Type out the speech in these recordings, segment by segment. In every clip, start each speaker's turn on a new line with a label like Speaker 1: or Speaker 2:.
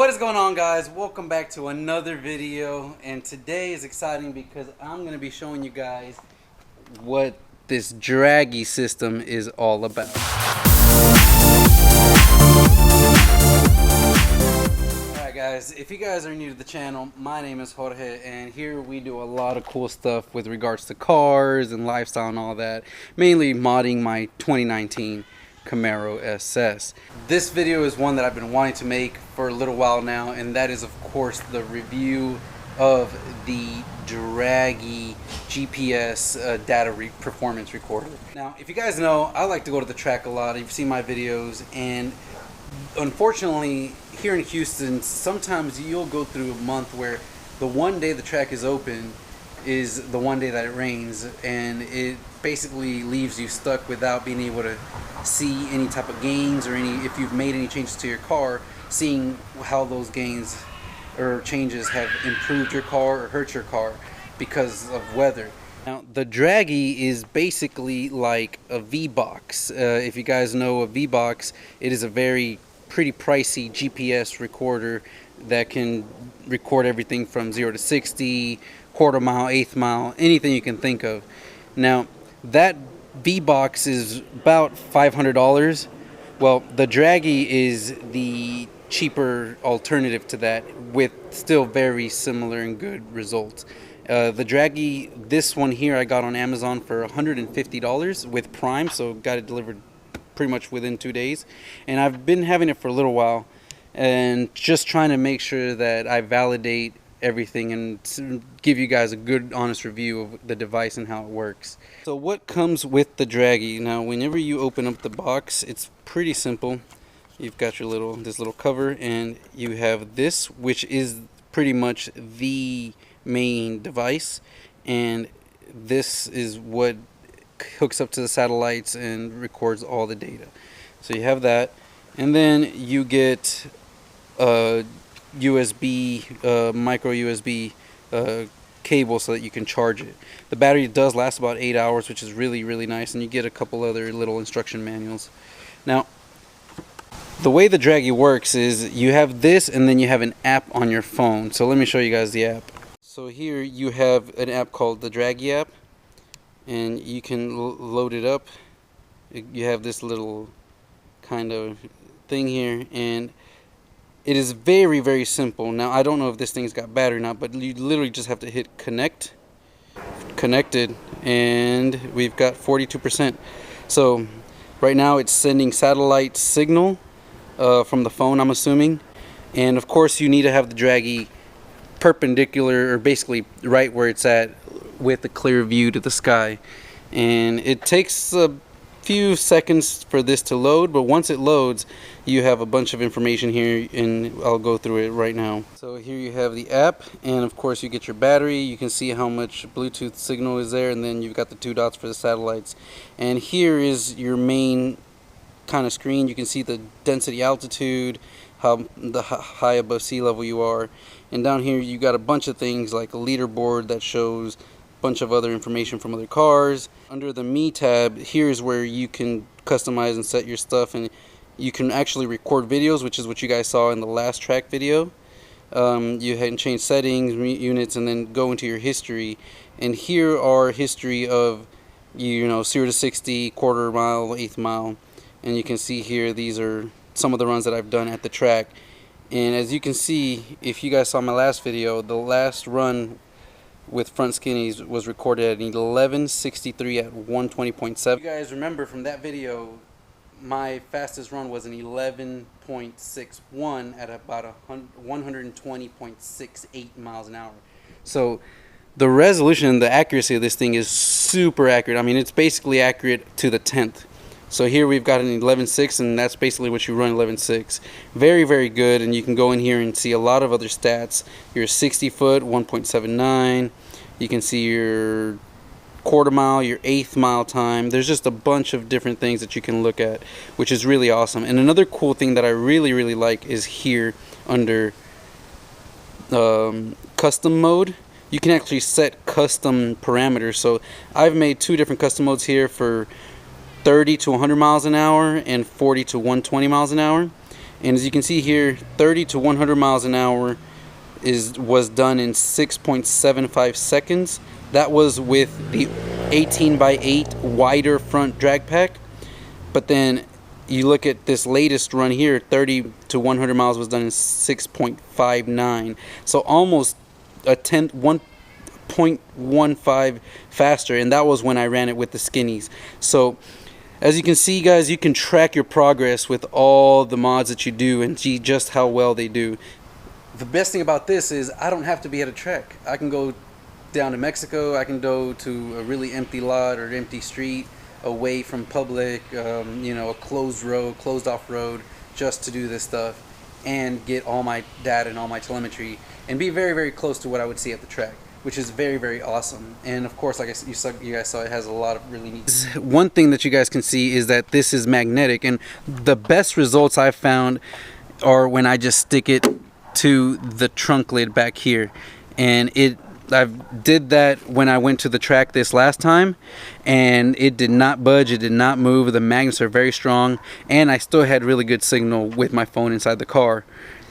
Speaker 1: What is going on, guys? Welcome back to another video, and today is exciting because I'm going to be showing you guys what this Dragy system is all about. Alright guys, if you guys are new to the channel, my name is Jorge, and here we do a lot of cool stuff with regards to cars and lifestyle and all that, mainly modding my 2019 Camaro SS. This video is one that I've been wanting to make for a little while now, and that is of course the review of the Dragy GPS data performance recorder. Now, if you guys know, I like to go to the track a lot. You've seen my videos, and unfortunately here in Houston, sometimes you'll go through a month where the one day the track is open is the one day that it rains, and it basically leaves you stuck without being able to see any type of gains or any, if you've made any changes to your car, seeing how those gains or changes have improved your car or hurt your car because of weather. Now, the Dragy is basically like a V-Box. If you guys know a V-Box, it is a pretty pricey GPS recorder that can record everything from 0 to 60, quarter mile, eighth mile, anything you can think of. Now, that V-Box is about $500. Well, the Dragy is the cheaper alternative to that, with still very similar and good results. The Dragy, this one here I got on Amazon for $150 with Prime, so got it delivered pretty much within 2 days. And I've been having it for a little while and just trying to make sure that I validate everything and give you guys a good honest review of the device and how it works. So what comes with the Dragy? Now, whenever you open up the box, it's pretty simple. You've got your this little cover, and you have this, which is pretty much the main device, and this is what hooks up to the satellites and records all the data. So you have that, and then you get USB, micro USB cable so that you can charge it. The battery does last about 8 hours, which is really nice, and you get a couple other little instruction manuals. Now, the way the Dragy works is you have this, and then you have an app on your phone. So let me show you guys the app. So here you have an app called the Dragy app, and you can load it up. You have this little kind of thing here, and it is very simple. Now, I don't know if this thing's got battery or not, but you literally just have to hit connect. Connected, and we've got 42%. So right now it's sending satellite signal from the phone, I'm assuming. And of course you need to have the Dragy perpendicular, or basically right where it's at, with a clear view to the sky. And it takes a few seconds for this to load, but once it loads, you have a bunch of information here, and I'll go through it right now. So here you have the app, and of course you get your battery. You can see how much Bluetooth signal is there, and then you've got the 2 dots for the satellites. And here is your main kind of screen. You can see the density, altitude, how high above sea level you are, and down here you got a bunch of things like a leaderboard that shows bunch of other information from other cars. Under the Me tab, here's where you can customize and set your stuff, and you can actually record videos, which is what you guys saw in the last track video. You can change settings, units, and then go into your history. And here are history of, 0 to 60, quarter mile, eighth mile, and you can see here these are some of the runs that I've done at the track. And as you can see, if you guys saw my last video, the last run with front skinnies was recorded at 11:63 at 120.7. You guys remember from that video, my fastest run was an 11.61 at about 120.68 miles an hour. So the resolution and the accuracy of this thing is super accurate. I mean, it's basically accurate to the 10th. So here we've got an 11.6, and that's basically what you run, 11.6. Very good, and you can go in here and see a lot of other stats. Your 60 foot, 1.79. You can see your quarter mile, your eighth mile time. There's just a bunch of different things that you can look at, which is really awesome. And another cool thing that I really like is here under custom mode. You can actually set custom parameters. So I've made 2 different custom modes here for 30 to 100 miles an hour and 40 to 120 miles an hour. And as you can see here, 30 to 100 miles an hour was done in 6.75 seconds. That was with the 18x8 wider front drag pack. But then you look at this latest run here, 30 to 100 miles was done in 6.59. So almost a 1.15 faster, and that was when I ran it with the skinnies. So as you can see, guys, you can track your progress with all the mods that you do and see just how well they do. The best thing about this is I don't have to be at a track. I can go down to Mexico, I can go to a really empty lot or empty street, away from public, you know, a closed road, closed off road, just to do this stuff and get all my data and all my telemetry and be very, very close to what I would see at the track, which is very, very awesome. And of course, like you guys saw, it has a lot of really neat. One thing that you guys can see is that this is magnetic, and the best results I've found are when I just stick it to the trunk lid back here. And I did that when I went to the track this last time, and it did not budge, it did not move. The magnets are very strong, and I still had really good signal with my phone inside the car.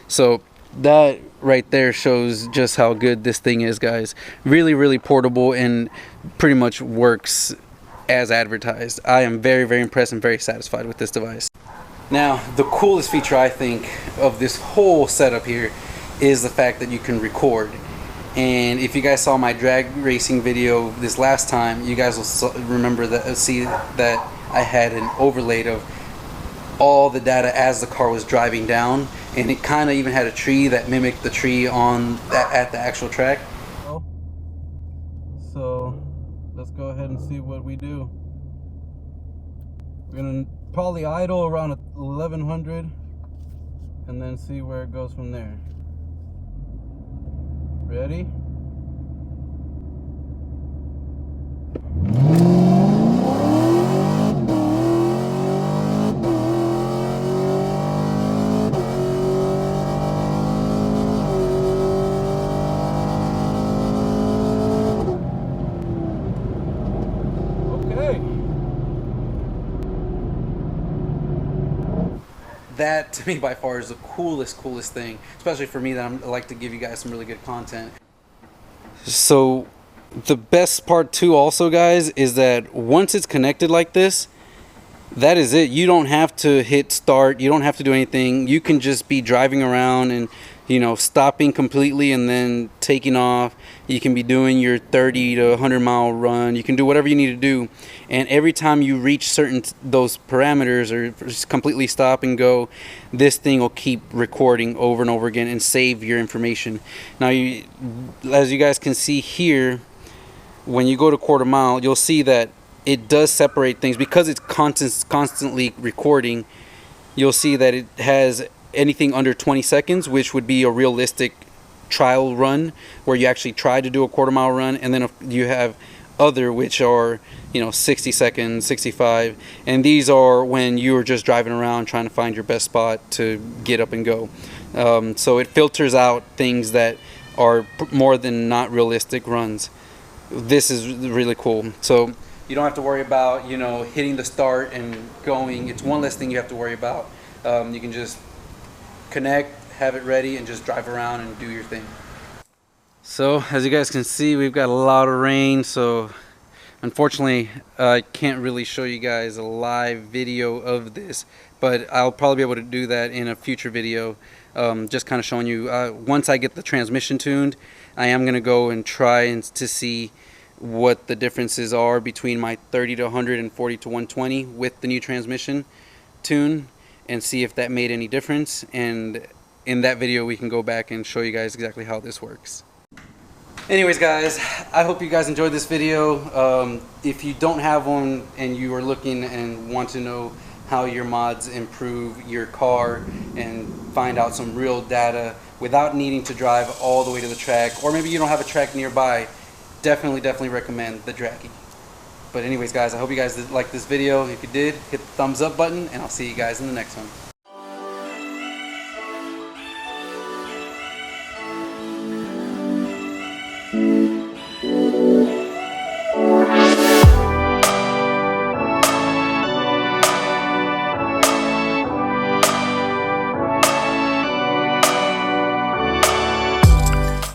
Speaker 1: So that right there shows just how good this thing is, guys. Really, really portable and pretty much works as advertised. I am very, very impressed and very satisfied with this device. Now, the coolest feature I think of this whole setup here is the fact that you can record. And if you guys saw my drag racing video this last time, you guys will remember that, see that I had an overlay of all the data as the car was driving down, and it kind of even had a tree that mimicked the tree on at the actual track. So let's go ahead and see what we do. We're gonna probably idle around 1100 and then see where it goes from there. Ready? Okay. That to me by far is the coolest thing, especially for me that I like to give you guys some really good content. So the best part too also, guys, is that once it's connected like this, that is it. You don't have to hit start, you don't have to do anything. You can just be driving around and, you know, stopping completely and then taking off. You can be doing your 30 to 100 mile run. You can do whatever you need to do, and every time you reach certain those parameters or just completely stop and go, this thing will keep recording over and over again and save your information. Now, as you guys can see here, when you go to quarter mile, you'll see that it does separate things because it's constantly recording. You'll see that it has anything under 20 seconds, which would be a realistic trial run where you actually try to do a quarter mile run, and then you have other which are, you know, 60 seconds, 65, and these are when you're just driving around trying to find your best spot to get up and go. So it filters out things that are more than not realistic runs. This is really cool. So you don't have to worry about, you know, hitting the start and going. It's one less thing you have to worry about. You can just connect, have it ready, and just drive around and do your thing. So as you guys can see, we've got a lot of rain, so unfortunately I can't really show you guys a live video of this, but I'll probably be able to do that in a future video, just kind of showing you once I get the transmission tuned. I am gonna go and try to see what the differences are between my 30 to 100 and 40 to 120 with the new transmission tune, and see if that made any difference. And in that video we can go back and show you guys exactly how this works. Anyways, guys, I hope you guys enjoyed this video. If you don't have one and you are looking and want to know how your mods improve your car and find out some real data without needing to drive all the way to the track, or maybe you don't have a track nearby, definitely recommend the Dragy. But anyways, guys, I hope you guys did like this video. If you did, hit the thumbs up button, and I'll see you guys in the next one.